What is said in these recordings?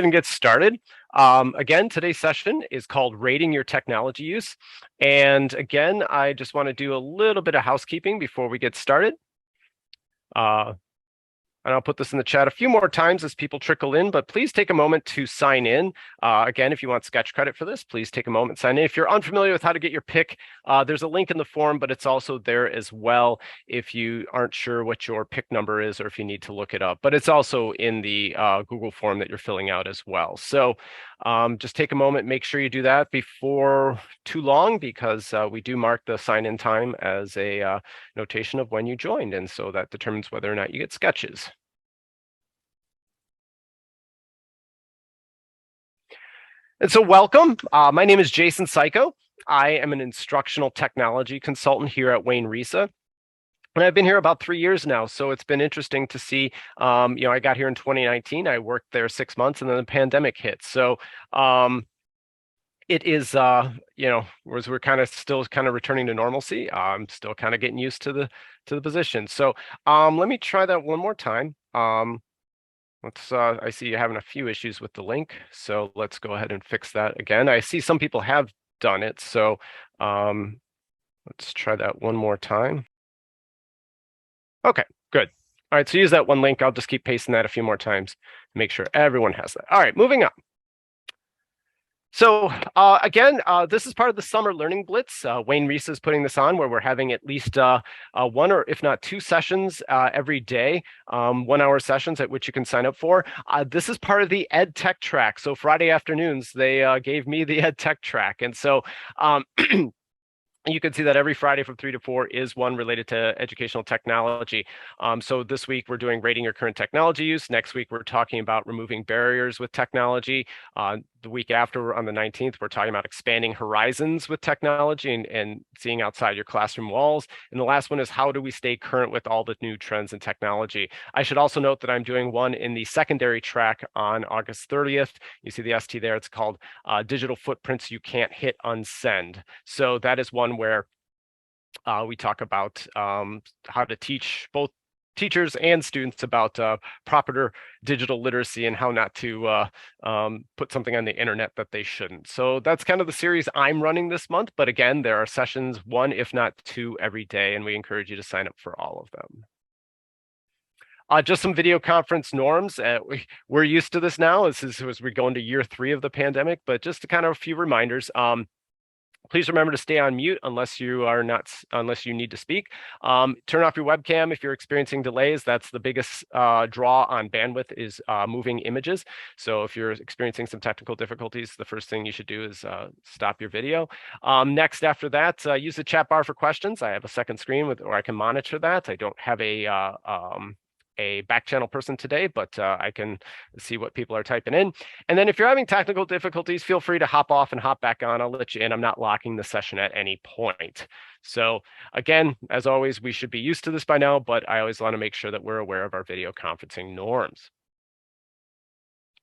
ahead and get started. Again, today's session is called Rating Your Technology Use. And again, I just want to do a little bit of housekeeping before we get started. And I'll put this in the chat a few more times as people trickle in, but please take a moment to sign in. Again, if you want sketch credit for this, please take a moment and sign in. If you're unfamiliar with how to get your pick, there's a link in the form, but it's also there as well if you aren't sure what your pick number is or if you need to look it up. But it's also in the Google form that you're filling out as well. So just take a moment, make sure you do that before too long, because we do mark the sign-in time as a notation of when you joined, and so that determines whether or not you get sketches. And so welcome. My name is Jason Psycho. I am an instructional technology consultant here at Wayne Risa. And I've been here about 3 years now, so it's been interesting to see. I got here in 2019. I worked there 6 months, and then the pandemic hit. So it is, whereas we're still returning to normalcy. I'm still kind of getting used to the position. So let me try that one more time. I see you're having a few issues with the link, so let's go ahead and fix that again. I see some people have done it, so let's try that one more time. Okay, good. All right, so use that one link. I'll just keep pasting that a few more times to make sure everyone has that. All right, moving on. So again, this is part of the Summer Learning Blitz. Wayne Risa is putting this on, where we're having at least one or if not two sessions every day, 1 hour sessions at which you can sign up for. This is part of the Ed Tech track. So Friday afternoons, they gave me the Ed Tech track. And so you can see that every Friday from 3 to 4 is one related to educational technology. So this week we're doing rating your current technology use. Next week we're talking about removing barriers with technology. The week after, on the 19th, we're talking about expanding horizons with technology and seeing outside your classroom walls. And the last one is how do we stay current with all the new trends in technology. I should also note that I'm doing one in the secondary track on August 30th. You see the ST there. It's called Digital Footprints You Can't Hit Unsend. So that is one where we talk about how to teach both teachers and students about proper digital literacy and how not to put something on the internet that they shouldn't. So that's kind of the series I'm running this month. But again, there are sessions 1, if not 2, every day, and we encourage you to sign up for all of them. Just some video conference norms. We're used to this now as we go into year 3 of the pandemic, but just kind of a few reminders. Please remember to stay on mute unless you need to speak. Turn off your webcam if you're experiencing delays. That's the biggest draw on bandwidth is moving images. So if you're experiencing some technical difficulties, the first thing you should do is stop your video. Next, after that, use the chat bar for questions. I have a second screen where I can monitor that. I don't have a back channel person today, but I can see what people are typing in. And then if you're having technical difficulties, feel free to hop off and hop back on. I'll let you in. I'm not locking the session at any point. So again, as always, we should be used to this by now, but I always want to make sure that we're aware of our video conferencing norms.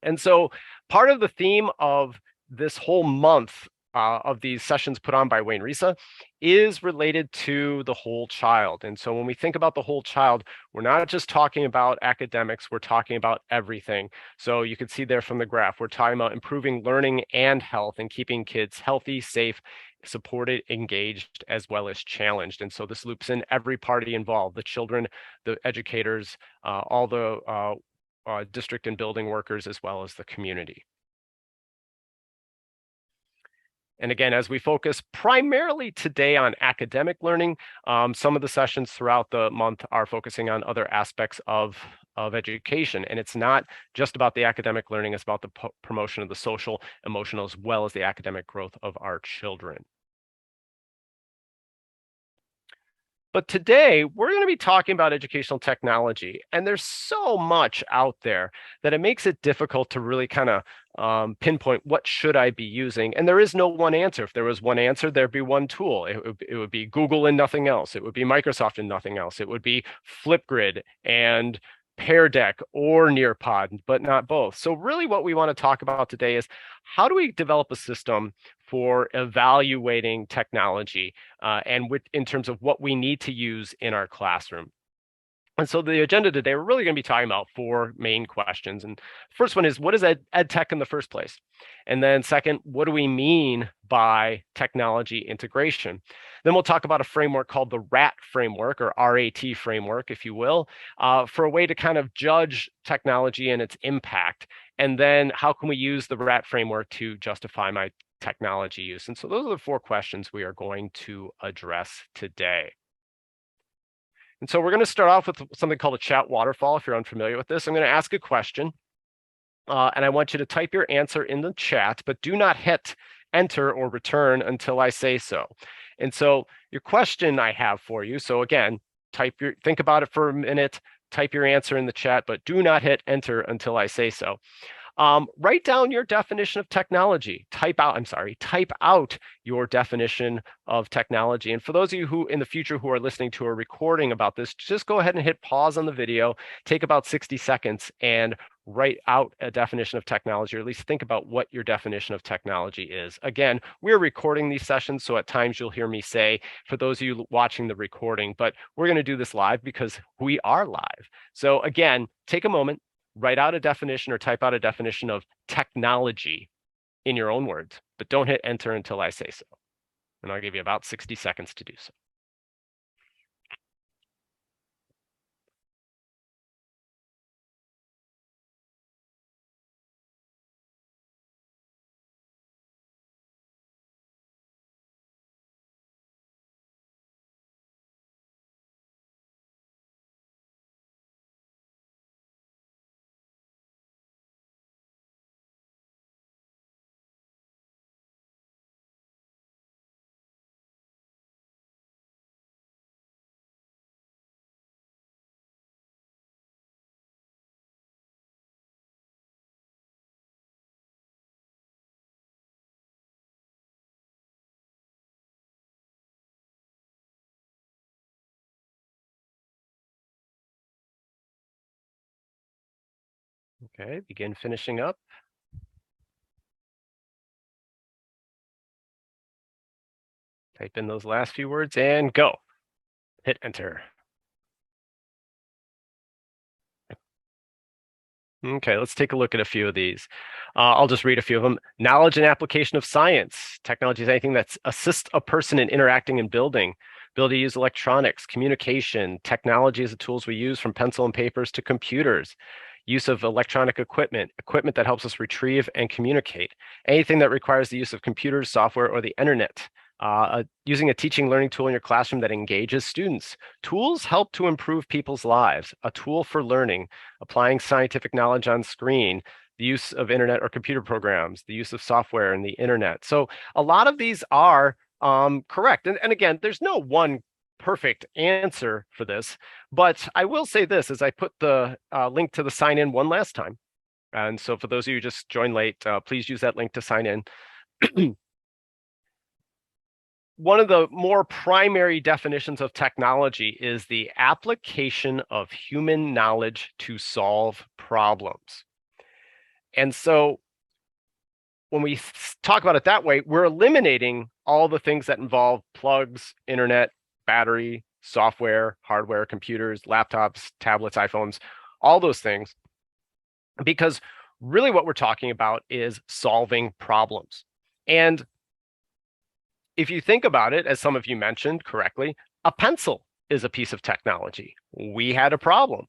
And so part of the theme of this whole month of these sessions put on by Wayne Risa is related to the whole child. And so when we think about the whole child, we're not just talking about academics, we're talking about everything. So you can see there from the graph, we're talking about improving learning and health and keeping kids healthy, safe, supported, engaged, as well as challenged. And so this loops in every party involved, the children, the educators, all the district and building workers, as well as the community. And again, as we focus primarily today on academic learning, some of the sessions throughout the month are focusing on other aspects of education. And it's not just about the academic learning, it's about the promotion of the social, emotional, as well as the academic growth of our children. But today, we're going to be talking about educational technology, and there's so much out there that it makes it difficult to really kind of pinpoint what should I be using. And there is no one answer. If there was one answer, there'd be one tool. It would be Google and nothing else. It would be Microsoft and nothing else. It would be Flipgrid and Pear Deck or Nearpod, but not both. So really what we want to talk about today is how do we develop a system for evaluating technology and in terms of what we need to use in our classroom. And so the agenda today, we're really going to be talking about four main questions. And the first one is, what is ed tech in the first place? And then second, what do we mean by technology integration? Then we'll talk about a framework called the RAT framework, or RAT framework, if you will, for a way to kind of judge technology and its impact. And then how can we use the RAT framework to justify my technology use? And so those are the four questions we are going to address today. And so we're going to start off with something called a chat waterfall. If you're unfamiliar with this, I'm going to ask a question, and I want you to type your answer in the chat, but do not hit enter or return until I say so. And so your question I have for you, so again, think about it for a minute, type your answer in the chat, but do not hit enter until I say so. Write down your definition of technology. Type out your definition of technology. And for those of you who in the future who are listening to a recording about this, just go ahead and hit pause on the video, take about 60 seconds and write out a definition of technology, or at least think about what your definition of technology is. Again, we're recording these sessions, so at times you'll hear me say, for those of you watching the recording, but we're going to do this live because we are live. So again, take a moment, write out a definition or type out a definition of technology in your own words, but don't hit enter until I say so. And I'll give you about 60 seconds to do so. Okay, begin finishing up. Type in those last few words and go. Hit enter. Okay, let's take a look at a few of these. I'll just read a few of them. Knowledge and application of science. Technology is anything that assists a person in interacting and building. Ability to use electronics, communication. Technology is the tools we use, from pencil and papers to computers. Use of electronic equipment, equipment that helps us retrieve and communicate. Anything that requires the use of computers, software, or the internet. Using a teaching learning tool in your classroom that engages students. Tools help to improve people's lives. A tool for learning, applying scientific knowledge on screen, the use of internet or computer programs, the use of software and the internet. So a lot of these are correct. And again, there's no one perfect answer for this, but I will say this as I put the link to the sign in one last time. And so for those of you who just joined late, please use that link to sign in. One of the more primary definitions of technology is the application of human knowledge to solve problems. And so when we talk about it that way, we're eliminating all the things that involve plugs, internet, battery, software, hardware, computers, laptops, tablets, iPhones, all those things, because really what we're talking about is solving problems. And if you think about it, as some of you mentioned correctly, a pencil is a piece of technology. We had a problem,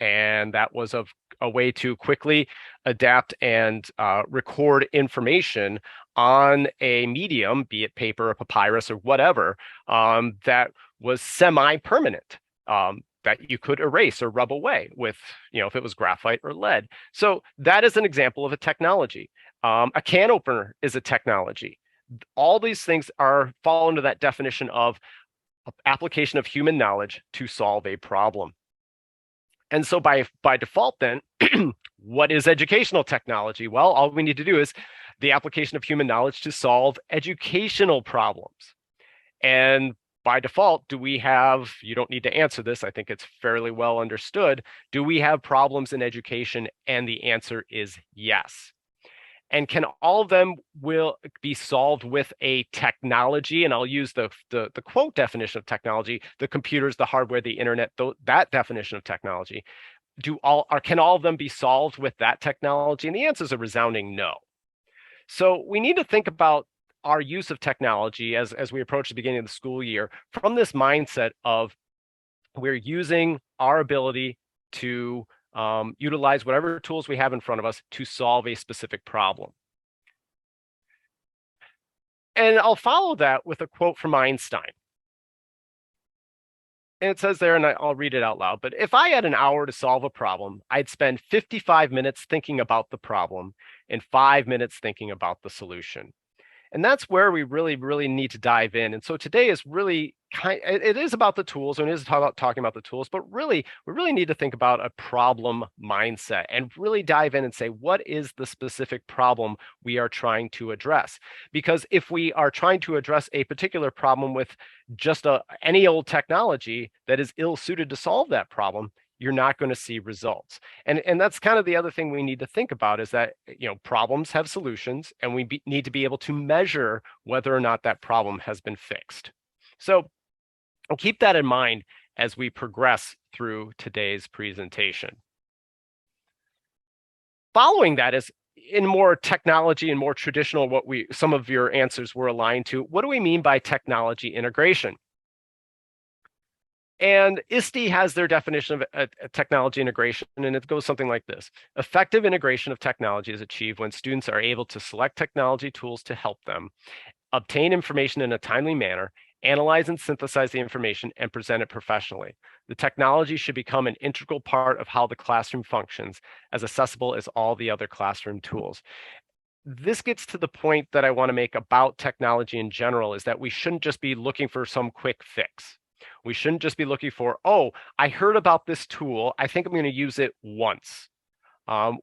and that was a way to quickly adapt and record information on a medium, be it paper or papyrus or whatever, that was semi-permanent, that you could erase or rub away with, if it was graphite or lead. So that is an example of a technology. A can opener is a technology. All these things fall into that definition of application of human knowledge to solve a problem. And so by default then, what is educational technology? Well, all we need to do is the application of human knowledge to solve educational problems. And by default, you don't need to answer this, I think it's fairly well understood, do we have problems in education? And the answer is yes. And can all of them will be solved with a technology? And I'll use the quote definition of technology: the computers, the hardware, the internet. That definition of technology. Can all of them be solved with that technology? And the answer is a resounding no. So we need to think about our use of technology as we approach the beginning of the school year from this mindset of we're using our ability to utilize whatever tools we have in front of us to solve a specific problem. And I'll follow that with a quote from Einstein. And it says there, and I'll read it out loud, but if I had an hour to solve a problem, I'd spend 55 minutes thinking about the problem and 5 minutes thinking about the solution. And that's where we really, really need to dive in. And so today is really it is about the tools, and it is talking about the tools, but really, we really need to think about a problem mindset and really dive in and say, what is the specific problem we are trying to address? Because if we are trying to address a particular problem with just any old technology that is ill-suited to solve that problem, you're not going to see results. And that's kind of the other thing we need to think about is that, problems have solutions, and we need to be able to measure whether or not that problem has been fixed. So I'll keep that in mind as we progress through today's presentation. Following that is in more technology and more traditional, some of your answers were aligned to. What do we mean by technology integration? And ISTE has their definition of a technology integration, and it goes something like this. Effective integration of technology is achieved when students are able to select technology tools to help them, obtain information in a timely manner, analyze and synthesize the information, and present it professionally. The technology should become an integral part of how the classroom functions, as accessible as all the other classroom tools. This gets to the point that I want to make about technology in general, is that we shouldn't just be looking for some quick fix. We shouldn't just be looking for, oh, I heard about this tool, I think I'm going to use it once.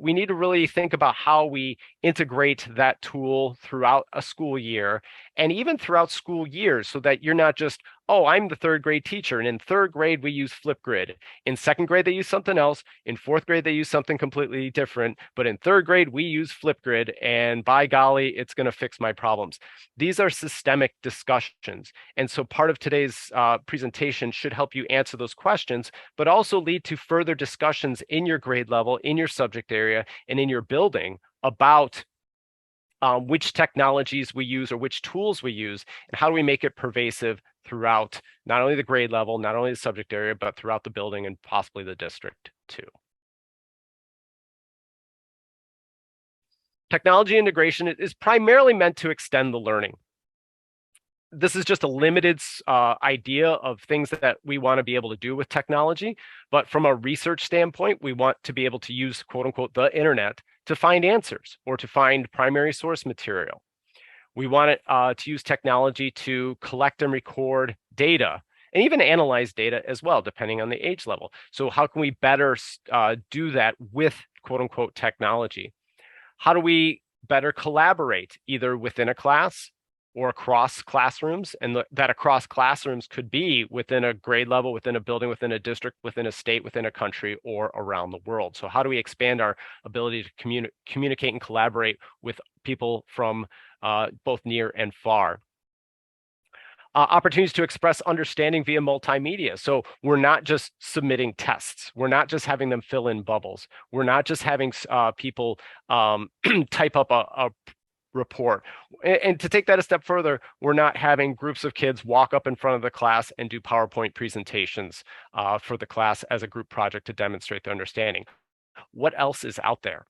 We need to really think about how we integrate that tool throughout a school year and even throughout school years, so that you're not just, oh, I'm the third grade teacher, and in third grade we use Flipgrid. In second grade they use something else. In fourth grade they use something completely different. But in third grade we use Flipgrid, and by golly, it's going to fix my problems. These are systemic discussions. And so part of today's presentation should help you answer those questions, but also lead to further discussions in your grade level, in your subject area, and in your building about which technologies we use or which tools we use, and how do we make it pervasive throughout not only the grade level, not only the subject area, but throughout the building and possibly the district too. Technology integration is primarily meant to extend the learning. This is just a limited idea of things that we want to be able to do with technology. But from a research standpoint, we want to be able to use, quote unquote, the internet to find answers or to find primary source material. We want it to use technology to collect and record data and even analyze data as well, depending on the age level. So how can we better do that with, quote unquote, technology? How do we better collaborate either within a class or across classrooms? And that across classrooms could be within a grade level, within a building, within a district, within a state, within a country, or around the world. So how do we expand our ability to communicate and collaborate with people from both near and far? Opportunities to express understanding via multimedia. So we're not just submitting tests. We're not just having them fill in bubbles. We're not just having people type up a report. And to take that a step further, we're not having groups of kids walk up in front of the class and do PowerPoint presentations for the class as a group project to demonstrate their understanding. What else is out there?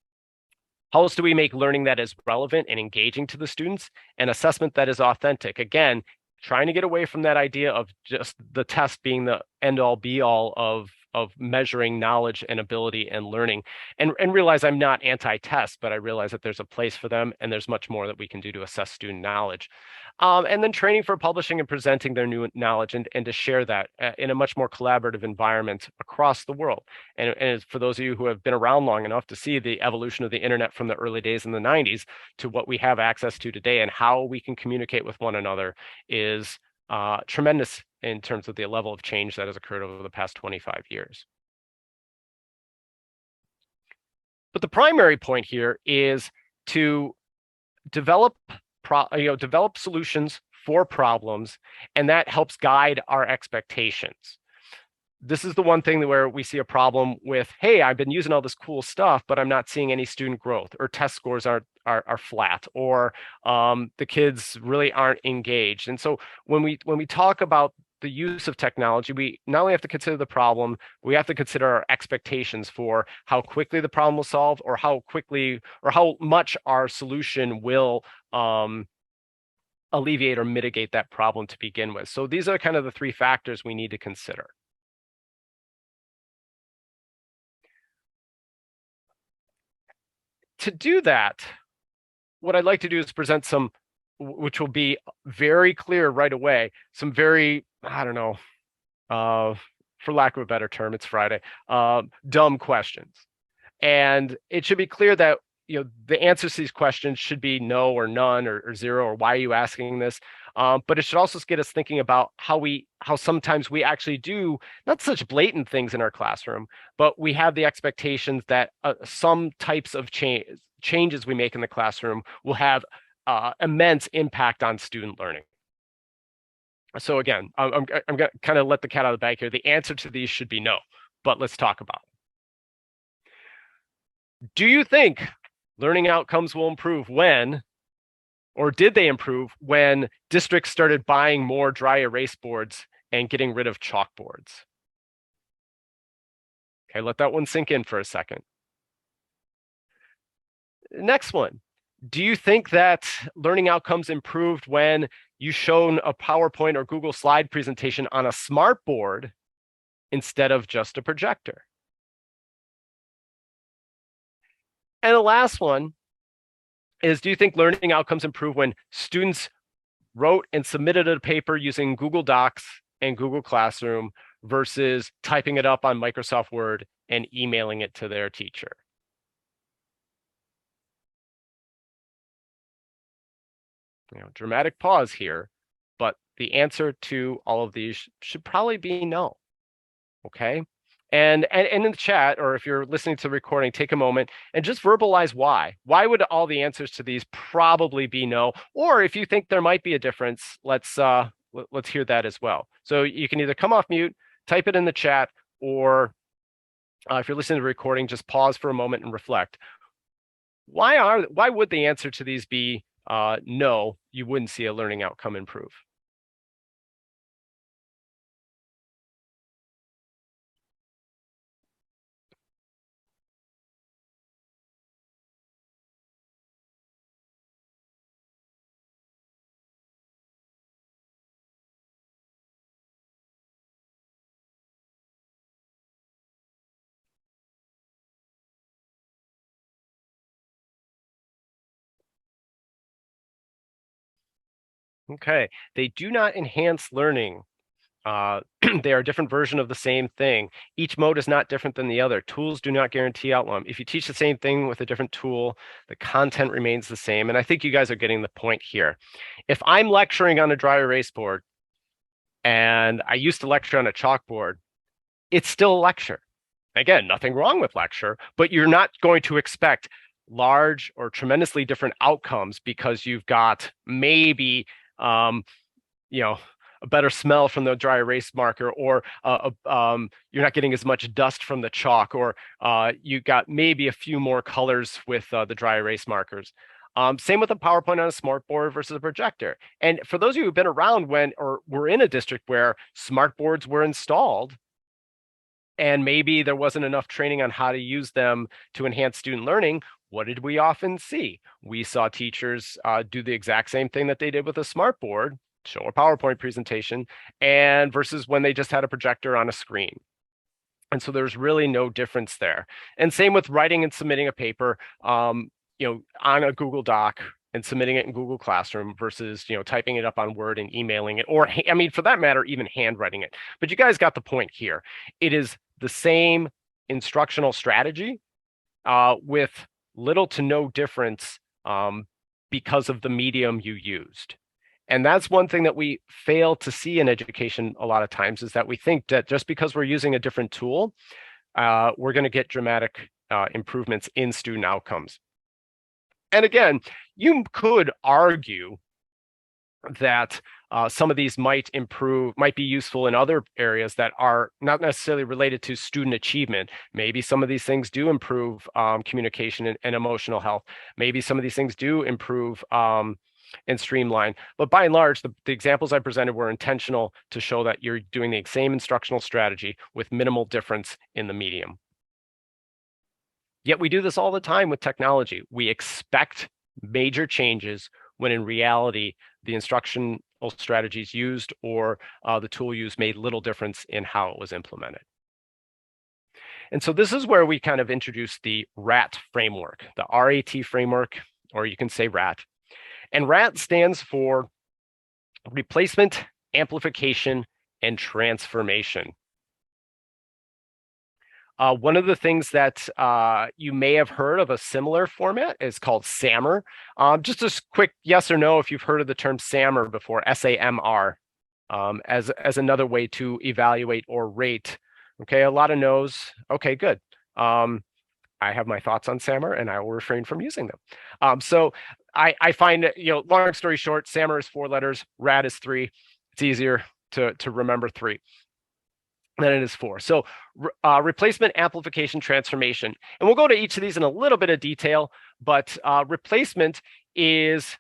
How else do we make learning that is relevant and engaging to the students, and assessment that is authentic? Again, trying to get away from that idea of just the test being the end-all be-all of measuring knowledge and ability and learning, and realize I'm not anti-test, but I realize that there's a place for them, and there's much more that we can do to assess student knowledge. And then training for publishing and presenting their new knowledge, and to share that in a much more collaborative environment across the world. And for those of you who have been around long enough to see the evolution of the internet from the early days in the 90s to what we have access to today and how we can communicate with one another is tremendous in terms of the level of change that has occurred over the past 25 years. But the primary point here is to develop develop solutions for problems, and that helps guide our expectations. This is the one thing where we see a problem with, hey, I've been using all this cool stuff, but I'm not seeing any student growth, or test scores are flat, or the kids really aren't engaged. And so when we talk about the use of technology, we not only have to consider the problem, we have to consider our expectations for how quickly the problem will solve, or how quickly or how much our solution will alleviate or mitigate that problem to begin with. So these are kind of the three factors we need to consider. To do that, what I'd like to do is present some, which will be very clear right away, some very, I don't know, for lack of a better term, it's Friday, dumb questions. And it should be clear that the answers to these questions should be no or none or zero or why are you asking this? But it should also get us thinking about how sometimes we actually do not such blatant things in our classroom, but we have the expectations that some types of changes we make in the classroom will have immense impact on student learning. So again, I'm going to kind of let the cat out of the bag here. The answer to these should be no, but let's talk about it. Do you think learning outcomes will improve when, or did they improve when districts started buying more dry erase boards and getting rid of chalkboards? Okay, let that one sink in for a second. Next one. Do you think that learning outcomes improved when you shown a PowerPoint or Google slide presentation on a smart board instead of just a projector? And the last one is, do you think learning outcomes improve when students wrote and submitted a paper using Google Docs and Google Classroom versus typing it up on Microsoft Word and emailing it to their teacher? Dramatic pause here, but the answer to all of these should probably be no. Okay. And in the chat, or if you're listening to the recording, take a moment and just verbalize why. Why would all the answers to these probably be no? Or if you think there might be a difference, let's hear that as well. So you can either come off mute, type it in the chat, or if you're listening to the recording, just pause for a moment and reflect. Why would the answer to these be no? You wouldn't see a learning outcome improve. Okay, they do not enhance learning. They are a different version of the same thing. Each mode is not different than the other. Tools do not guarantee outcome. If you teach the same thing with a different tool, the content remains the same. And I think you guys are getting the point here. If I'm lecturing on a dry erase board and I used to lecture on a chalkboard, it's still a lecture. Again, nothing wrong with lecture, but you're not going to expect large or tremendously different outcomes because you've got maybe a better smell from the dry erase marker, or you're not getting as much dust from the chalk, or you got maybe a few more colors with the dry erase markers. Same with a PowerPoint on a smart board versus a projector. And for those of you who've been around when, or were in a district where smart boards were installed, and maybe there wasn't enough training on how to use them to enhance student learning, what did we often see? We saw teachers do the exact same thing that they did with a smart board, show a PowerPoint presentation, and versus when they just had a projector on a screen. And so there's really no difference there. And same with writing and submitting a paper, on a Google Doc and submitting it in Google Classroom versus, typing it up on Word and emailing it, or, I mean, for that matter, even handwriting it. But you guys got the point here. It is the same instructional strategy with little to no difference because of the medium you used. And that's one thing that we fail to see in education a lot of times, is that we think that just because we're using a different tool, we're going to get dramatic improvements in student outcomes. And again, you could argue that some of these might be useful in other areas that are not necessarily related to student achievement. Maybe some of these things do improve communication and emotional health. Maybe some of these things do improve and streamline. But by and large, the examples I presented were intentional to show that you're doing the same instructional strategy with minimal difference in the medium. Yet we do this all the time with technology. We expect major changes when in reality, the instructional strategies used or the tool used made little difference in how it was implemented. And so this is where we kind of introduce the RAT framework, the RAT framework, or you can say RAT. And RAT stands for Replacement, Amplification, and Transformation. One of the things that you may have heard of a similar format is called SAMR. Just a quick yes or no if you've heard of the term SAMR before, SAMR, as another way to evaluate or rate. Okay, a lot of no's. Okay, good. I have my thoughts on SAMR and I will refrain from using them. So I find, long story short, SAMR is 4 letters, RAT is 3. It's easier to remember 3 than it is 4. So replacement, amplification, transformation. And we'll go to each of these in a little bit of detail, but replacement is,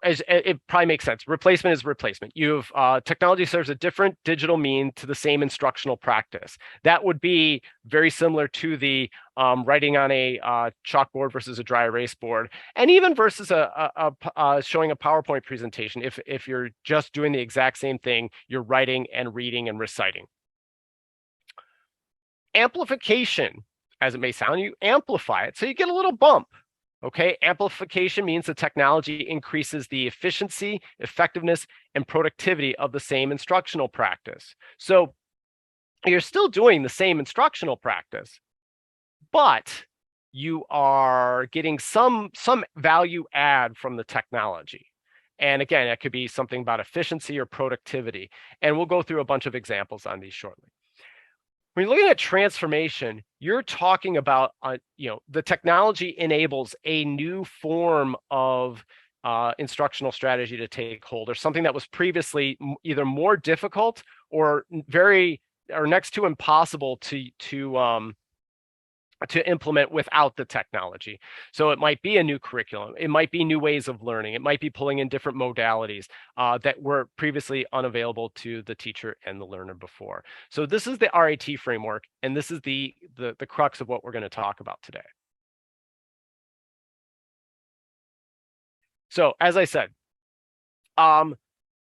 as it probably makes sense. Replacement is replacement. You've technology serves a different digital mean to the same instructional practice. That would be very similar to the writing on a chalkboard versus a dry erase board, and even versus showing a PowerPoint presentation. If you're just doing the exact same thing, you're writing and reading and reciting. Amplification, as it may sound, you amplify it, so you get a little bump. Okay, amplification means the technology increases the efficiency, effectiveness, and productivity of the same instructional practice. So you're still doing the same instructional practice, but you are getting some value add from the technology. And again, that could be something about efficiency or productivity. And we'll go through a bunch of examples on these shortly. When you're looking at transformation, you're talking about, the technology enables a new form of instructional strategy to take hold, or something that was previously either more difficult or next to impossible to implement without the technology. So it might be a new curriculum, it might be new ways of learning, it might be pulling in different modalities that were previously unavailable to the teacher and the learner before. So this is the RAT framework, and this is the crux of what we're going to talk about today. So as I said,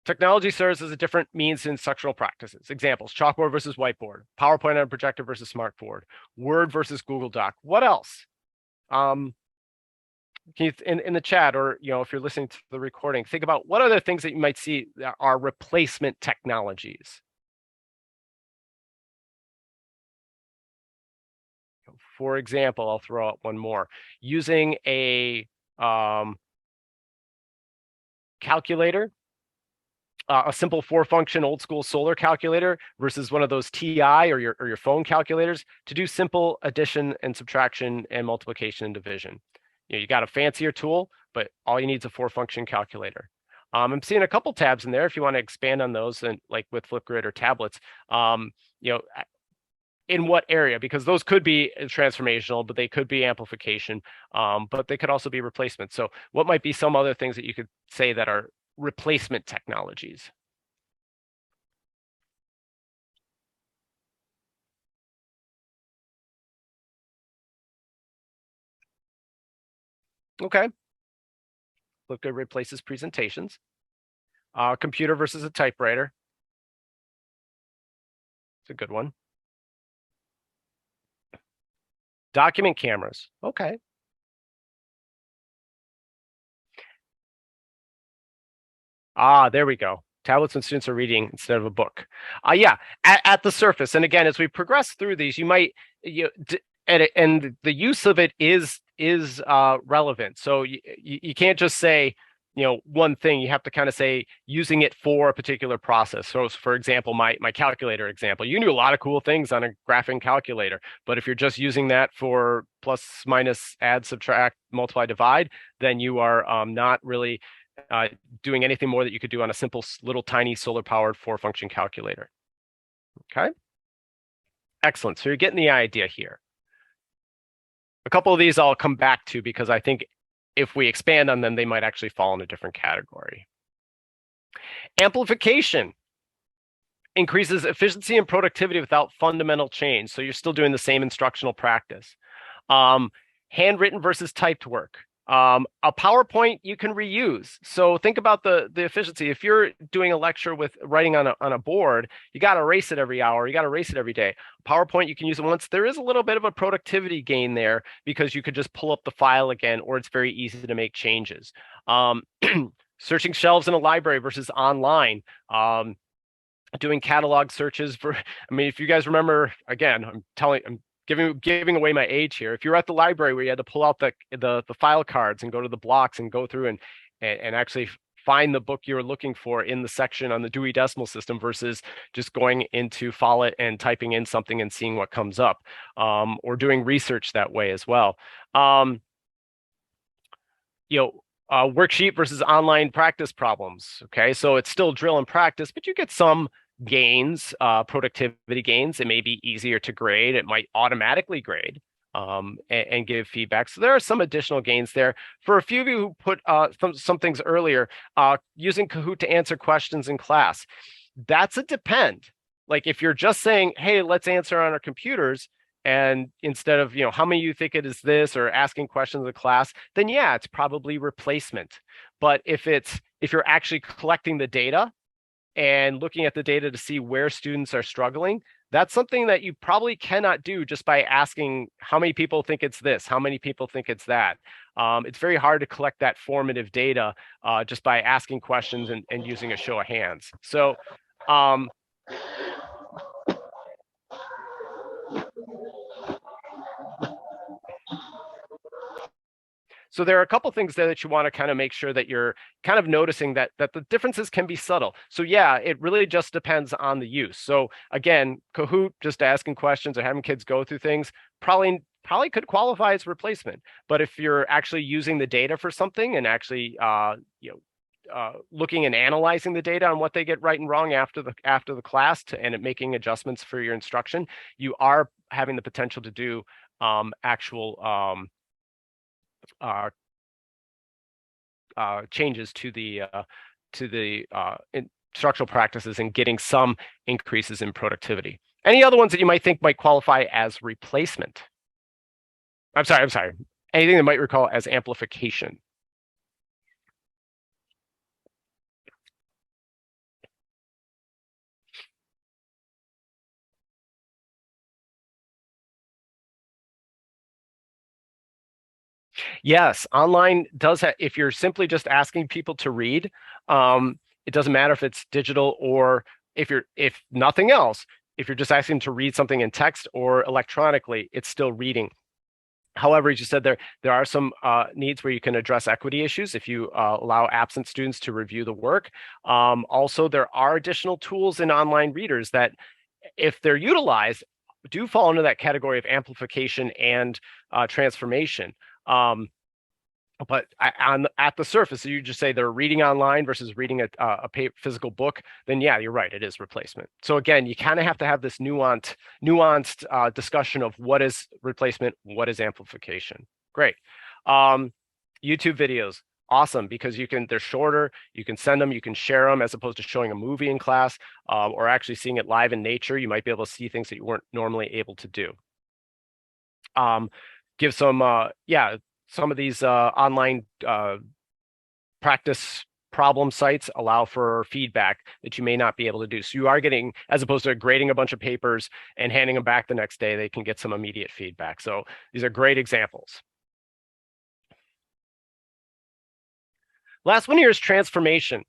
technology serves as a different means in instructional practices. Examples: chalkboard versus whiteboard, PowerPoint on a projector versus smartboard, Word versus Google Doc. What else? Can you, in the chat, or if you're listening to the recording, think about what other things that you might see that are replacement technologies. For example, I'll throw out one more. Using a calculator, a simple 4-function old school solar calculator versus one of those TI or your phone calculators to do simple addition and subtraction and multiplication and division. You got a fancier tool, but all you need is a 4-function calculator. I'm seeing a couple tabs in there if you want to expand on those, and like with Flipgrid or tablets, in what area, because those could be transformational, but they could be amplification, but they could also be replacement. So what might be some other things that you could say that are replacement technologies? Okay. Flipgrid replaces presentations. Computer versus a typewriter. It's a good one. Document cameras. Okay. There we go. Tablets when students are reading instead of a book. Yeah, at the surface. And again, as we progress through these, you might, and the use of it is relevant. So you can't just say, one thing. You have to kind of say using it for a particular process. So for example, my calculator example, you can do a lot of cool things on a graphing calculator, but if you're just using that for plus, minus, add, subtract, multiply, divide, then you are not really doing anything more that you could do on a simple little tiny solar powered 4-function calculator. Okay. Excellent. So you're getting the idea here. A couple of these I'll come back to because I think if we expand on them, they might actually fall in a different category. Amplification increases efficiency and productivity without fundamental change. So you're still doing the same instructional practice. Handwritten versus typed work. A PowerPoint you can reuse. So think about the efficiency. If you're doing a lecture with writing on a board, you got to erase it every hour. You got to erase it every day. PowerPoint, you can use it once. There is a little bit of a productivity gain there because you could just pull up the file again, or it's very easy to make changes. Searching shelves in a library versus online. Doing catalog searches for, I mean, if you guys remember, again, I'm giving away my age here. If you're at the library where you had to pull out the file cards and go to the blocks and go through and actually find the book you were looking for in the section on the Dewey Decimal System versus just going into Follett and typing in something and seeing what comes up, or doing research that way as well. Worksheet versus online practice problems. Okay, so it's still drill and practice, but you get some gains, productivity gains. It may be easier to grade. It might automatically grade and give feedback. So there are some additional gains there. For a few of you who put some things earlier, using Kahoot to answer questions in class, that's a depend. Like if you're just saying, hey, let's answer on our computers, and instead of, how many you think it is this, or asking questions in the class, then yeah, it's probably replacement. But if you're actually collecting the data and looking at the data to see where students are struggling, that's something that you probably cannot do just by asking how many people think it's this, how many people think it's that. It's very hard to collect that formative data just by asking questions and using a show of hands. So So there are a couple things there that you want to kind of make sure that you're kind of noticing that the differences can be subtle. So yeah, it really just depends on the use. So again, Kahoot, just asking questions or having kids go through things, probably could qualify as replacement. But if you're actually using the data for something and actually looking and analyzing the data on what they get right and wrong after the class and making adjustments for your instruction, you are having the potential to do actual changes to the instructional practices and getting some increases in productivity. Any other ones that you might think might qualify as replacement? I'm sorry. Anything that might recall as amplification? Yes, online does have, if you're simply just asking people to read, it doesn't matter if it's digital or if nothing else, if you're just asking them to read something in text or electronically, it's still reading. However, as you said, there are some needs where you can address equity issues if you allow absent students to review the work. Also, there are additional tools in online readers that, if they're utilized, do fall into that category of amplification and transformation. But at the surface, so you just say they're reading online versus reading a physical book, then yeah, you're right, it is replacement. So again, you kind of have to have this nuanced discussion of what is replacement, what is amplification. Great. YouTube videos, awesome, because they're shorter, you can send them, you can share them, as opposed to showing a movie in class or actually seeing it live in nature. You might be able to see things that you weren't normally able to do. Give some some of these online practice problem sites allow for feedback that you may not be able to do. So you are getting, as opposed to grading a bunch of papers and handing them back the next day, they can get some immediate feedback. So these are great examples. Last one here is transformation.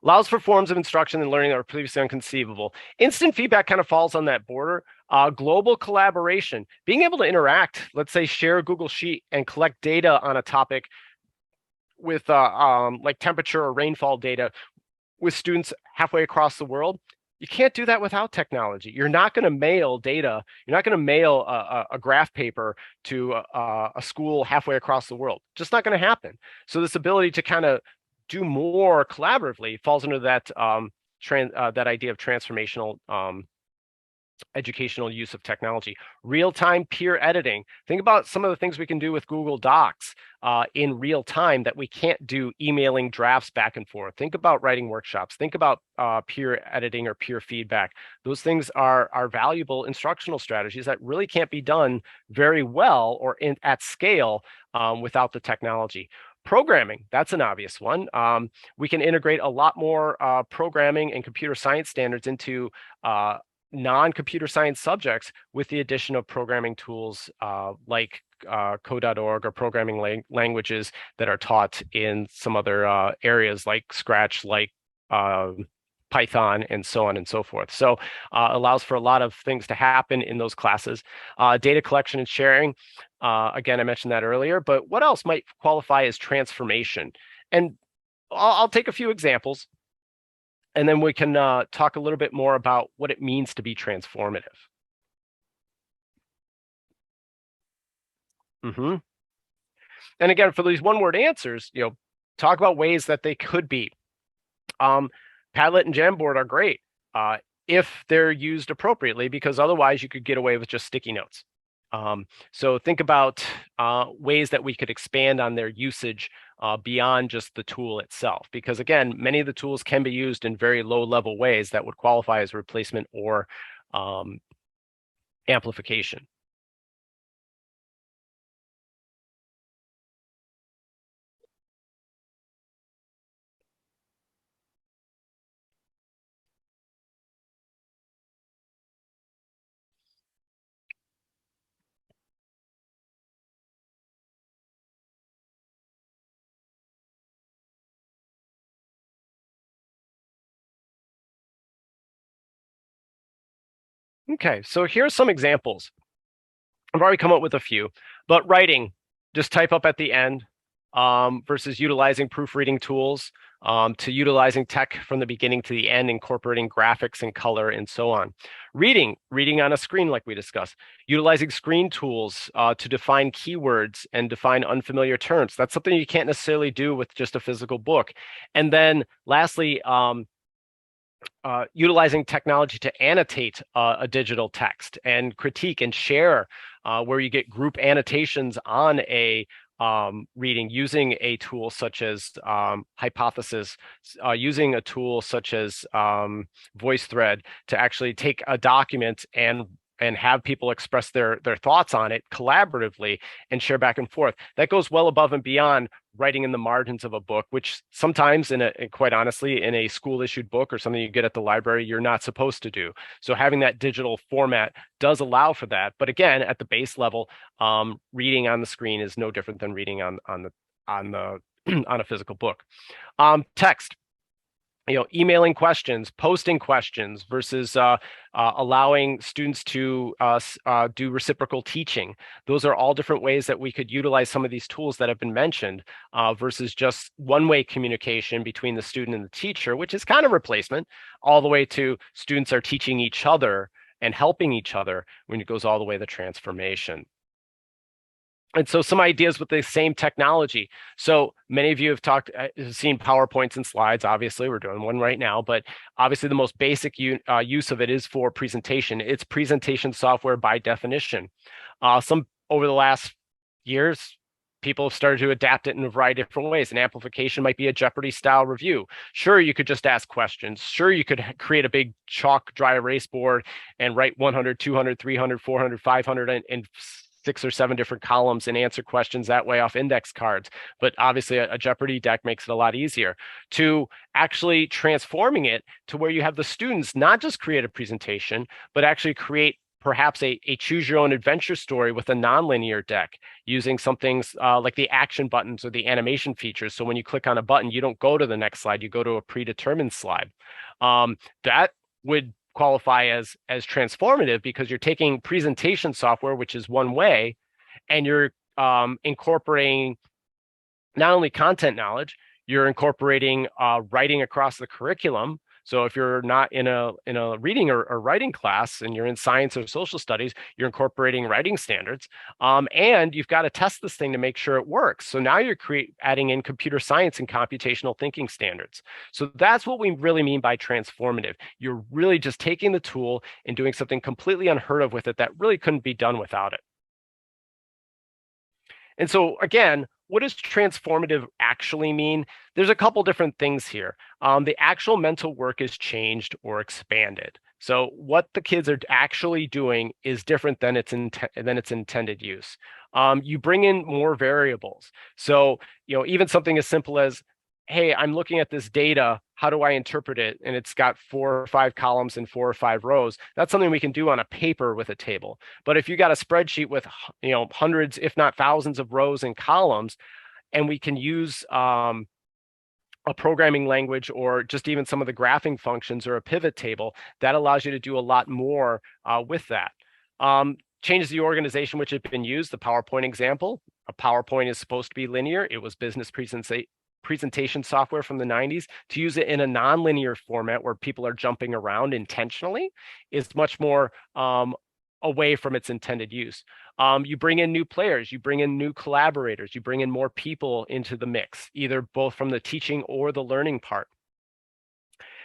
Allows for forms of instruction and learning that were previously inconceivable. Instant feedback kind of falls on that border. Global collaboration, being able to interact, let's say share a Google Sheet and collect data on a topic with like temperature or rainfall data with students halfway across the world. You can't do that without technology. You're not going to mail data. You're not going to mail a graph paper to a school halfway across the world. Just not going to happen. So this ability to kind of do more collaboratively falls under that that idea of transformational educational use of technology. Real-time peer editing. Think about some of the things we can do with Google Docs in real time that we can't do emailing drafts back and forth. Think about writing workshops. Think about peer editing or peer feedback. Those things are valuable instructional strategies that really can't be done very well or at scale without the technology. Programming, that's an obvious one. We can integrate a lot more programming and computer science standards into non-computer science subjects with the addition of programming tools like code.org or programming languages that are taught in some other areas like Scratch, like Python, and so on and so forth. So allows for a lot of things to happen in those classes. Data collection and sharing. Again, I mentioned that earlier, but what else might qualify as transformation? And I'll take a few examples, and then we can talk a little bit more about what it means to be transformative. And again, for these one-word answers, talk about ways that they could be. Padlet and Jamboard are great if they're used appropriately, because otherwise you could get away with just sticky notes. So think about ways that we could expand on their usage beyond just the tool itself, because again, many of the tools can be used in very low-level ways that would qualify as replacement or amplification. Okay, so here's some examples. I've already come up with a few, but writing, just type up at the end versus utilizing proofreading tools to utilizing tech from the beginning to the end, incorporating graphics and color and so on. Reading on a screen like we discussed, utilizing screen tools to define keywords and define unfamiliar terms. That's something you can't necessarily do with just a physical book. And then lastly, utilizing technology to annotate a digital text and critique and share where you get group annotations on a reading using a tool such as Hypothesis, using a tool such as VoiceThread to actually take a document and have people express their thoughts on it collaboratively and share back and forth. That goes well above and beyond writing in the margins of a book, which sometimes quite honestly, in a school issued book or something you get at the library, you're not supposed to do. So having that digital format does allow for that. But again, at the base level, reading on the screen is no different than reading on a physical book. Text. Emailing questions, posting questions versus allowing students to do reciprocal teaching. Those are all different ways that we could utilize some of these tools that have been mentioned versus just one-way communication between the student and the teacher, which is kind of replacement, all the way to students are teaching each other and helping each other when it goes all the way to transformation. And so some ideas with the same technology. So many of you have seen PowerPoints and slides. Obviously, we're doing one right now, but obviously the most basic use of it is for presentation. It's presentation software by definition. Over the last years, people have started to adapt it in a variety of different ways. An amplification might be a Jeopardy style review. Sure, you could just ask questions. Sure, you could create a big chalk dry erase board and write 100, 200, 300, 400, 500 and 6 or 7 different columns and answer questions that way off index cards. But obviously a Jeopardy deck makes it a lot easier to actually transforming it to where you have the students not just create a presentation, but actually create perhaps a choose your own adventure story with a nonlinear deck using some things like the action buttons or the animation features. So when you click on a button, you don't go to the next slide, you go to a predetermined slide. That would qualify as transformative because you're taking presentation software, which is one way, and you're incorporating not only content knowledge, you're incorporating writing across the curriculum. So if you're not in a reading or writing class and you're in science or social studies, you're incorporating writing standards. And you've got to test this thing to make sure it works. So now you're adding in computer science and computational thinking standards. So that's what we really mean by transformative. You're really just taking the tool and doing something completely unheard of with it that really couldn't be done without it. And so again, what does transformative actually mean? There's a couple different things here. The actual mental work is changed or expanded. So what the kids are actually doing is different than its intended use. You bring in more variables. So even something as simple as, hey, I'm looking at this data. How do I interpret it? And it's got 4 or 5 columns and 4 or 5 rows. That's something we can do on a paper with a table. But if you got a spreadsheet with hundreds, if not thousands of rows and columns, and we can use a programming language or just even some of the graphing functions or a pivot table, that allows you to do a lot more with that. Changes the organization which had been used, the PowerPoint example. A PowerPoint is supposed to be linear. It was business presentation software from the 90s. To use it in a nonlinear format where people are jumping around intentionally is much more away from its intended use. You bring in new players, you bring in new collaborators, you bring in more people into the mix, either both from the teaching or the learning part.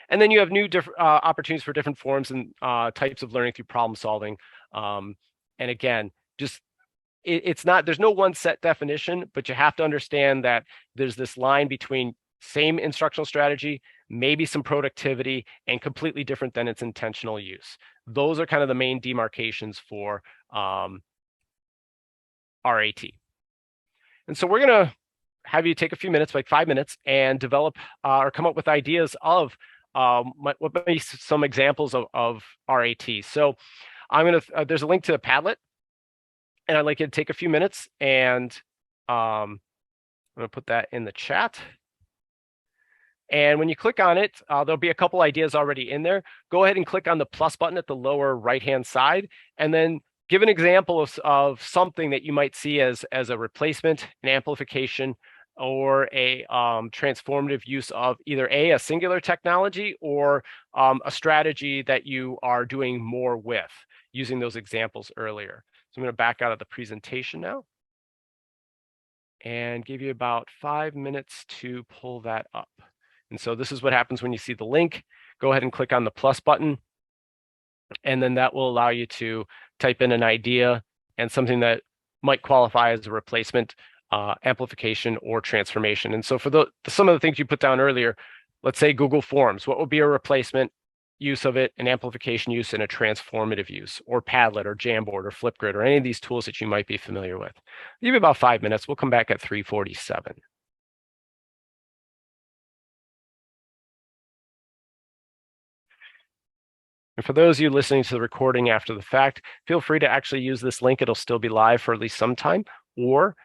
And then you have new opportunities for different forms and types of learning through problem solving. And again, just it's not, there's no one set definition, but you have to understand that there's this line between same instructional strategy, maybe some productivity, and completely different than its intentional use. Those are kind of the main demarcations for RAT. And so we're going to have you take a few minutes, like 5 minutes, and develop or come up with ideas of what might be some examples of RAT. So I'm going to, there's a link to the Padlet, and I'd like you to take a few minutes and I'm going to put that in the chat. And when you click on it, there'll be a couple ideas already in there. Go ahead and click on the plus button at the lower right-hand side, and then give an example of something that you might see as a replacement, an amplification, or a transformative use of either a singular technology or a strategy that you are doing more with, using those examples earlier. So I'm going to back out of the presentation now and give you about 5 minutes to pull that up. And so this is what happens when you see the link. Go ahead and click on the plus button, and then that will allow you to type in an idea and something that might qualify as a replacement, amplification, or transformation. And so for some of the things you put down earlier, let's say Google Forms, what would be a replacement use of it, an amplification use, and a transformative use, or Padlet, or Jamboard, or Flipgrid, or any of these tools that you might be familiar with. Give me about 5 minutes. We'll come back at 3:47. And for those of you listening to the recording after the fact, feel free to actually use this link. It'll still be live for at least some time, or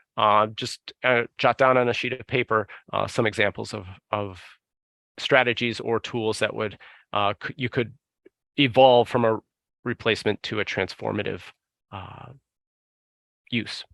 just jot down on a sheet of paper some examples of strategies or tools that would you could evolve from a replacement to a transformative use.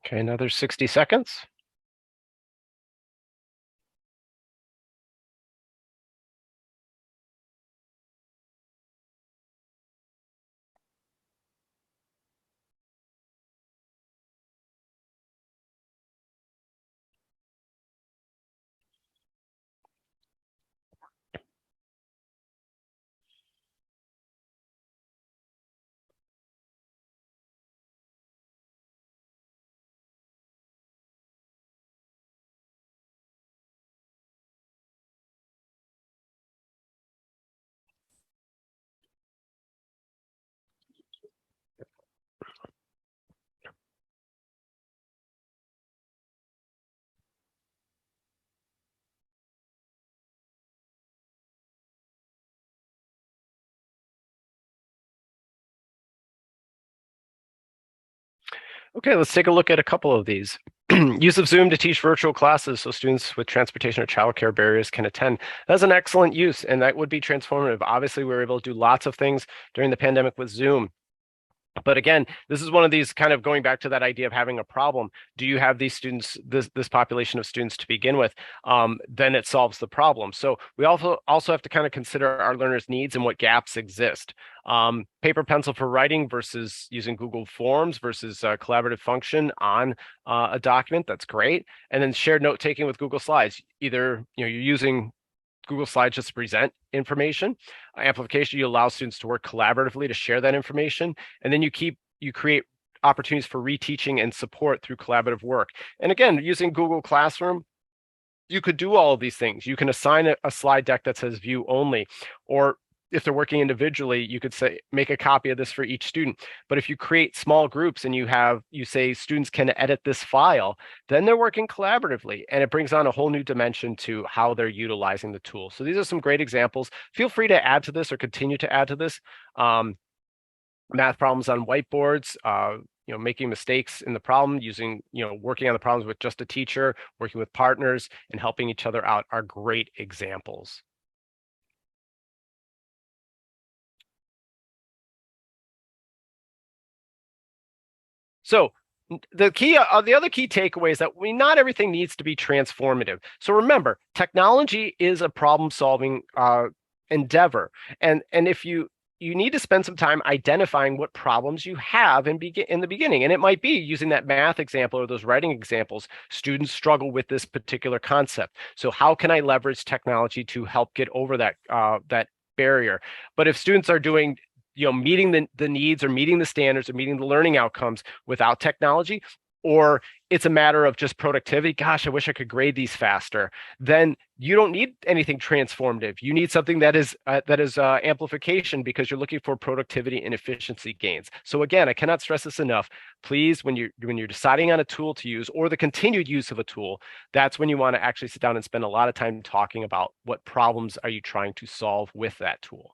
Okay, another 60 seconds. Okay, let's take a look at a couple of these. Use of Zoom to teach virtual classes so students with transportation or childcare barriers can attend. That's an excellent use, and that would be transformative. Obviously, we were able to do lots of things during the pandemic with Zoom. But again, this is one of these kind of going back to that idea of having a problem. Do you have these students, this population of students to begin with? Then it solves the problem. So we also have to kind of consider our learners' needs and what gaps exist. Paper pencil for writing versus using Google Forms versus collaborative function on a document. That's great. And then shared note taking with Google Slides. Either you're using Google Slides just to present information. Amplification, you allow students to work collaboratively to share that information. And then you create opportunities for reteaching and support through collaborative work. And again, using Google Classroom, you could do all of these things. You can assign a slide deck that says view only, or if they're working individually, you could say, make a copy of this for each student. But if you create small groups and you say students can edit this file, then they're working collaboratively and it brings on a whole new dimension to how they're utilizing the tool. So these are some great examples. Feel free to add to this or continue to add to this. Math problems on whiteboards, making mistakes in the problem, working on the problems with just a teacher, working with partners and helping each other out are great examples. So the other key takeaway is that not everything needs to be transformative. So remember, technology is a problem-solving endeavor, and if you need to spend some time identifying what problems you have in the beginning, and it might be using that math example or those writing examples. Students struggle with this particular concept, so how can I leverage technology to help get over that barrier? But if students are doing meeting the needs or meeting the standards or meeting the learning outcomes without technology, or it's a matter of just productivity, gosh, I wish I could grade these faster, then you don't need anything transformative. You need something that is amplification, because you're looking for productivity and efficiency gains. So again, I cannot stress this enough. Please, when you're deciding on a tool to use or the continued use of a tool, that's when you want to actually sit down and spend a lot of time talking about what problems are you trying to solve with that tool.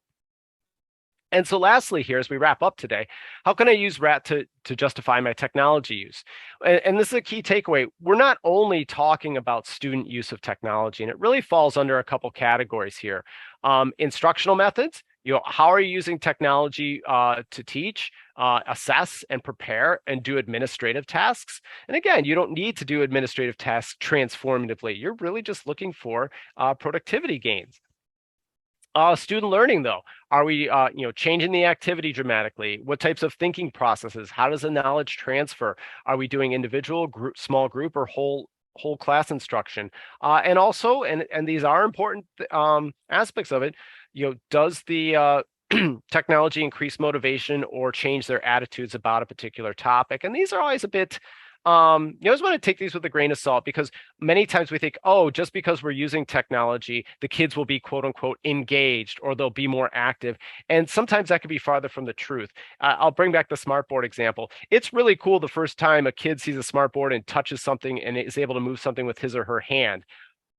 And so lastly here, as we wrap up today, how can I use RAT to justify my technology use? And this is a key takeaway. We're not only talking about student use of technology, and it really falls under a couple categories here. Instructional methods, how are you using technology to teach, assess, and prepare, and do administrative tasks? And again, you don't need to do administrative tasks transformatively. You're really just looking for productivity gains. Student learning, though, are we changing the activity dramatically? What types of thinking processes? How does the knowledge transfer? Are we doing individual, group, small group, or whole class instruction? And also, and these are important aspects of it, does the technology increase motivation or change their attitudes about a particular topic? And these are always a bit you always want to take these with a grain of salt, because many times we think, oh, just because we're using technology, the kids will be quote unquote engaged or they'll be more active. And sometimes that could be farther from the truth. I'll bring back the smartboard example. It's really cool the first time a kid sees a smartboard and touches something and is able to move something with his or her hand.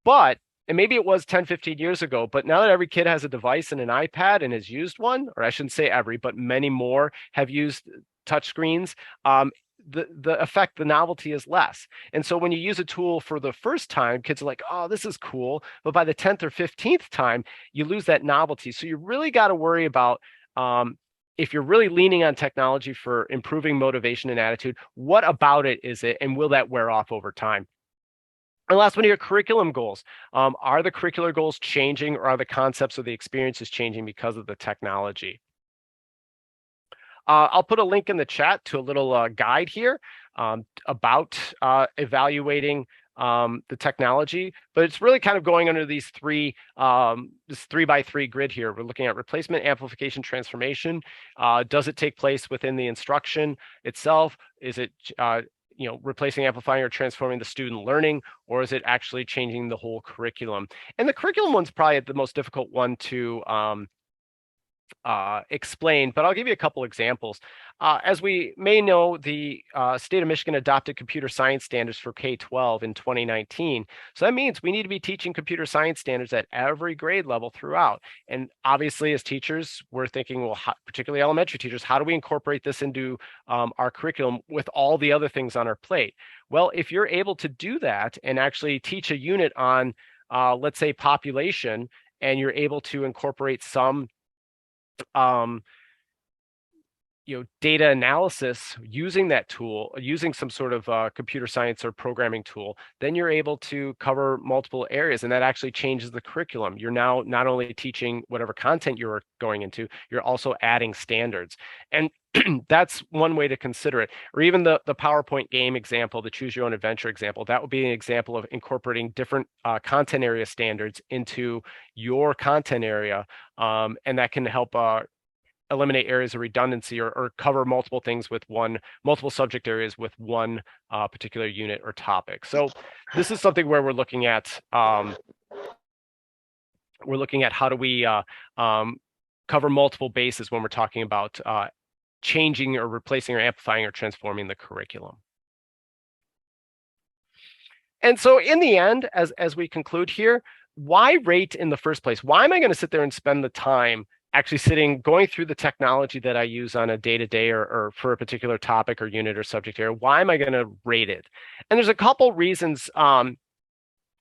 But and maybe it was 10, 15 years ago, but now that every kid has a device and an iPad and has used one, or I shouldn't say every, but many more have used touch screens, the effect, the novelty is less. And so when you use a tool for the first time, kids are like, oh, this is cool. But by the 10th or 15th time, you lose that novelty. So you really got to worry about if you're really leaning on technology for improving motivation and attitude, what about it is it, and will that wear off over time? And last one here, curriculum goals. Are the curricular goals changing, or are the concepts or the experiences changing because of the technology? I'll put a link in the chat to a little guide here about evaluating the technology, but it's really kind of going under these this 3x3 grid here. We're looking at replacement, amplification, transformation. Does it take place within the instruction itself? Is it replacing, amplifying, or transforming the student learning, or is it actually changing the whole curriculum? And the curriculum one's probably the most difficult one to explain, but I'll give you a couple examples. As we may know, the state of Michigan adopted computer science standards for K-12 in 2019. So that means we need to be teaching computer science standards at every grade level throughout. And obviously, as teachers, we're thinking, well, particularly elementary teachers, how do we incorporate this into our curriculum with all the other things on our plate? Well, if you're able to do that and actually teach a unit on, let's say, population, and you're able to incorporate some um, data analysis using that tool, using some sort of computer science or programming tool, then you're able to cover multiple areas, and that actually changes the curriculum. You're now not only teaching whatever content you're going into, you're also adding standards. And that's one way to consider it. Or even the PowerPoint game example, the choose your own adventure example, that would be an example of incorporating different content area standards into your content area, and that can help eliminate areas of redundancy, or cover multiple things with multiple subject areas with one particular unit or topic. So this is something where we're looking at how do we cover multiple bases when we're talking about changing or replacing or amplifying or transforming the curriculum. And so in the end, as we conclude here, why rate in the first place? Why am I going to sit there and spend the time actually going through the technology that I use on a day-to-day or for a particular topic or unit or subject area? Why am I going to rate it? And there's a couple reasons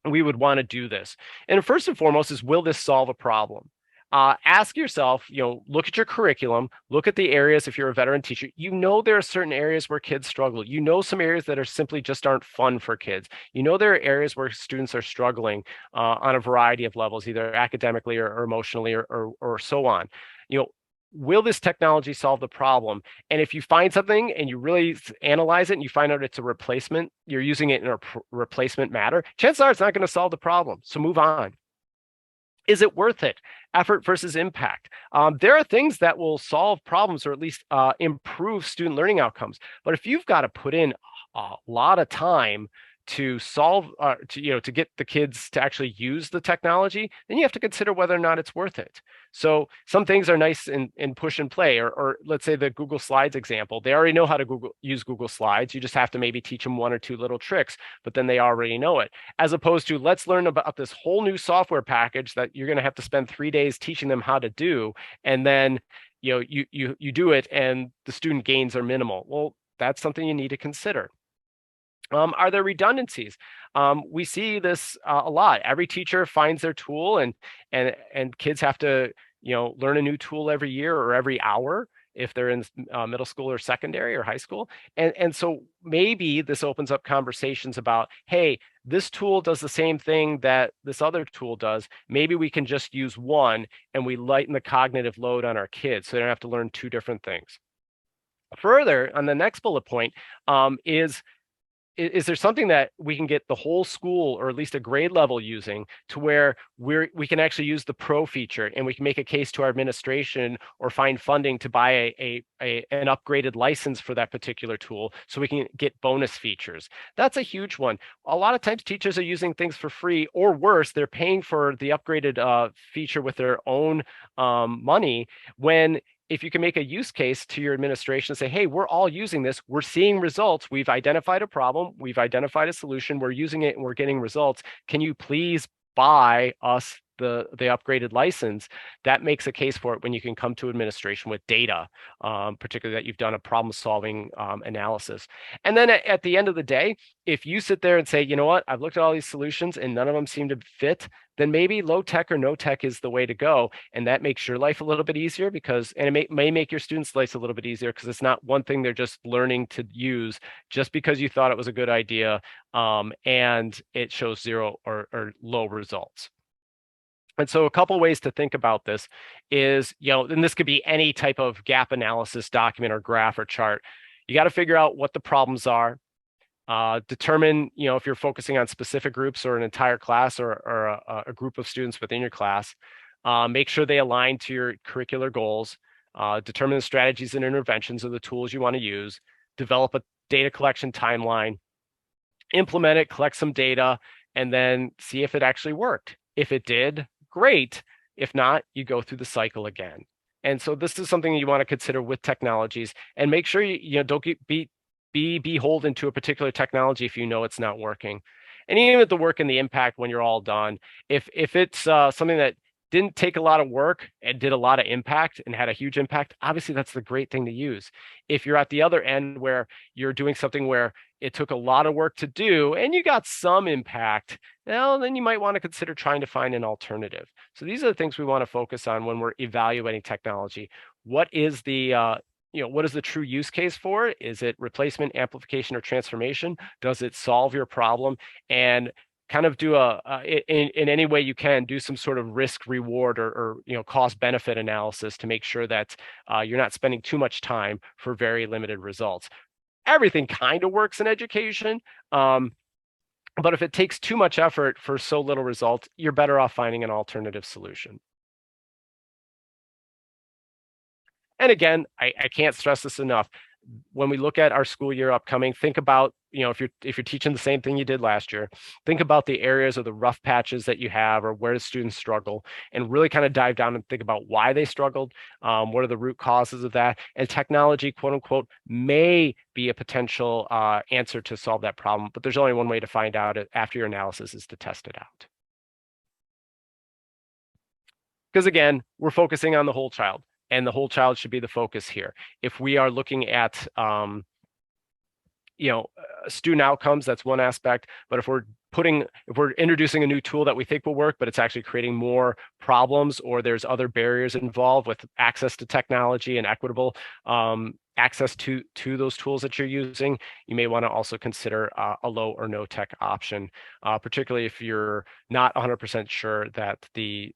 we would want to do this. And first and foremost is, will this solve a problem? Ask yourself, look at your curriculum, look at the areas. If you're a veteran teacher, there are certain areas where kids struggle. Some areas that are simply just aren't fun for kids. There are areas where students are struggling on a variety of levels, either academically or emotionally or so on. Will this technology solve the problem? And if you find something and you really analyze it and you find out it's a replacement, you're using it in a replacement matter, chances are it's not going to solve the problem. So move on. Is it worth it? Effort versus impact. There are things that will solve problems, or at least improve student learning outcomes. But if you've got to put in a lot of time to solve, to get the kids to actually use the technology, then you have to consider whether or not it's worth it. So some things are nice in push and play, or let's say the Google Slides example. They already know how to use Google Slides. You just have to maybe teach them one or two little tricks, but then they already know it. As opposed to, let's learn about this whole new software package that you're going to have to spend 3 days teaching them how to do, and then you do it and the student gains are minimal. Well, that's something you need to consider. Are there redundancies? We see this a lot. Every teacher finds their tool, and kids have to learn a new tool every year or every hour if they're in middle school or secondary or high school. And so maybe this opens up conversations about, hey, this tool does the same thing that this other tool does. Maybe we can just use one, and we lighten the cognitive load on our kids so they don't have to learn two different things. Further, on the next bullet point, is there something that we can get the whole school, or at least a grade level, using to where we can actually use the pro feature, and we can make a case to our administration or find funding to buy an upgraded license for that particular tool so we can get bonus features? That's a huge one. A lot of times teachers are using things for free, or worse, they're paying for the upgraded feature with their own money, when if you can make a use case to your administration and say, hey, we're all using this, we're seeing results, we've identified a problem, we've identified a solution, we're using it and we're getting results. Can you please buy us the upgraded license, that makes a case for it when you can come to administration with data, particularly that you've done a problem-solving analysis. And then at the end of the day, if you sit there and say, you know what, I've looked at all these solutions and none of them seem to fit, then maybe low tech or no tech is the way to go. And that makes your life a little bit easier and it may make your students' life a little bit easier because it's not one thing they're just learning to use just because you thought it was a good idea, and it shows zero or low results. And so a couple ways to think about this is, and this could be any type of gap analysis document or graph or chart. You got to figure out what the problems are. Determine, if you're focusing on specific groups or an entire class or a group of students within your class. Make sure they align to your curricular goals. Determine the strategies and interventions or the tools you want to use. Develop a data collection timeline. Implement it, collect some data, and then see if it actually worked. If it did, great. If not, you go through the cycle again. And so this is something you want to consider with technologies, and make sure you don't be beholden to a particular technology if you know it's not working. And even with the work and the impact when you're all done, if it's something that didn't take a lot of work and did a lot of impact and had a huge impact, obviously that's the great thing to use. If you're at the other end where you're doing something where it took a lot of work to do and you got some impact, well, then you might want to consider trying to find an alternative. So these are the things we want to focus on when we're evaluating technology. What is the what is the true use case for it? Is it replacement, amplification, or transformation? Does it solve your problem? And kind of do in any way you can do some sort of risk reward or cost benefit analysis to make sure that you're not spending too much time for very limited results. Everything kind of works in education, but if it takes too much effort for so little results, you're better off finding an alternative solution. And again, I can't stress this enough. When we look at our school year upcoming, think about, if you're teaching the same thing you did last year, think about the areas or the rough patches that you have or where the students struggle, and really kind of dive down and think about why they struggled, what are the root causes of that, and technology, quote unquote, may be a potential answer to solve that problem, but there's only one way to find out after your analysis is to test it out. Because again, we're focusing on the whole child. And the whole child should be the focus here. If we are looking at, student outcomes, that's one aspect. But if we're introducing a new tool that we think will work, but it's actually creating more problems, or there's other barriers involved with access to technology and equitable access to those tools that you're using, you may want to also consider a low or no tech option, particularly if you're not 100% sure that the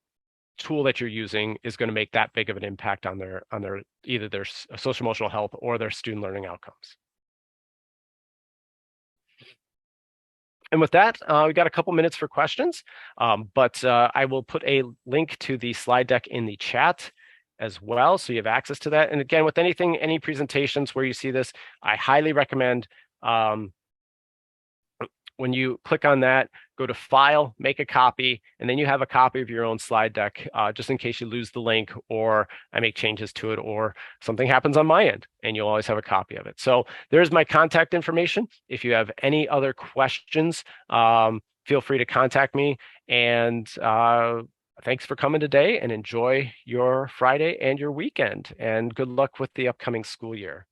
tool that you're using is going to make that big of an impact on their either their social emotional health or their student learning outcomes. And with that, we got a couple minutes for questions, but I will put a link to the slide deck in the chat as well, so you have access to that. And again, with any presentations where you see this, I highly recommend when you click on that, go to File, make a copy, and then you have a copy of your own slide deck, just in case you lose the link or I make changes to it or something happens on my end, and you'll always have a copy of it. So there's my contact information. If you have any other questions, feel free to contact me. And thanks for coming today, and enjoy your Friday and your weekend. And good luck with the upcoming school year.